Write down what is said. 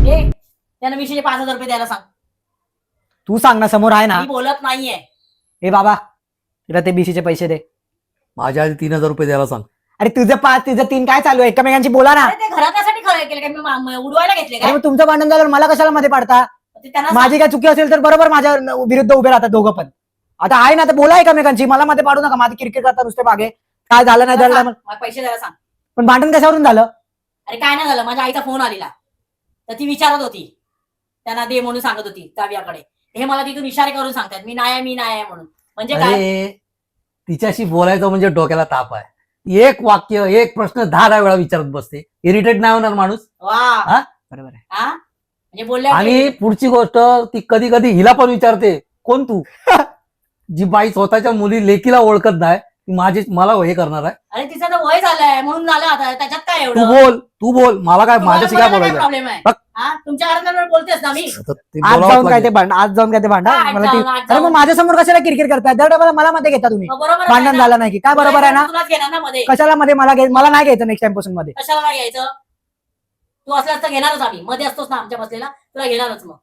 ए त्यानं 5,000 रुपये द्यायला सांग. तू सांग ना, समोर आहे ना. मी बोलत नाहीये. ए बाबा, तिला ते बीसीचे पैसे दे. माझ्या आधी 3,000 रुपये द्यायला सांग. अरे तुझं 5 तिचं 3 काय चालू आहे? एकमेकांची बोला ना. अरे ते घरासाठी केलं काय? मी उडवायला घेतले अरे काय? मग तुमचं भांडण झालं, मला कशाला मध्ये पाडता? ते त्यांना माझी काय चुकी असेल तर बरोबर माझ्या विरुद्ध उभे राहतात दोघं पण. आता आहे ना, तर बोला एकमेकांची, मला मध्ये पाडू नका. माझी क्रिकेट करता नुसते मागे काय झालं नाही झालं. मला पैसे द्यायला सांग. पण भांडण कशावरून झालं? अरे काय नाही झालं, माझ्या आईचा फोन आलेला, तर ती विचारत होती, त्यांना दे म्हणून सांगत होती काव्याकडे. हे मला तिथून इशारे करून सांगतात मी नाही आहे म्हणून. म्हणजे काय? अरे तिच्याशी बोलायचं म्हणजे डोक्याला ताप आहे. एक वाक्य एक प्रश्न 10 वेळा विचारत बसते. इरिटेट नाही होणार माणूस? वा बरोबर आहे. हा म्हणजे बोलल्या आणि पुढची गोष्ट, ती कधी कधी हिला पण विचारते, कोण तू? जी बाई स्वतःच्या मुली लेकीला ओळखत नाही, ती मला हे करणार आहे. अरे तिचं तर वय झालंय म्हणून झालं, आता त्याच्यात काय तू एवढं? बोल मला काय, माझ्याशी काय बोलायचं? प्रॉब्लेम आहे? बघ. हा तुमच्या घरात बोलतेस ना मी. ते आज बोलावंच जाऊन काय ते लागेल. भांडण, आज जाऊन काय ते भांडण. आज मला ती जाऊन, आज अरे मग जाऊन. माझ्या समोर कशाला किरकिर करताय? दर मला मध्ये घेता तुम्ही. मग बरोबर आहे भांडण ना? झालं नाही की काय? बरोबर आहे ना? तुलाच घेणार ना मध्ये. कशाला मध्ये मला नाही घ्यायचं नेक्स्ट टाइम पासून मध्ये. कशाला नाही घ्यायचं? तू असलास तर घेणारच आम्ही, मध्ये असतोस ना आमच्या बसलेला, तुला घेणारच मग.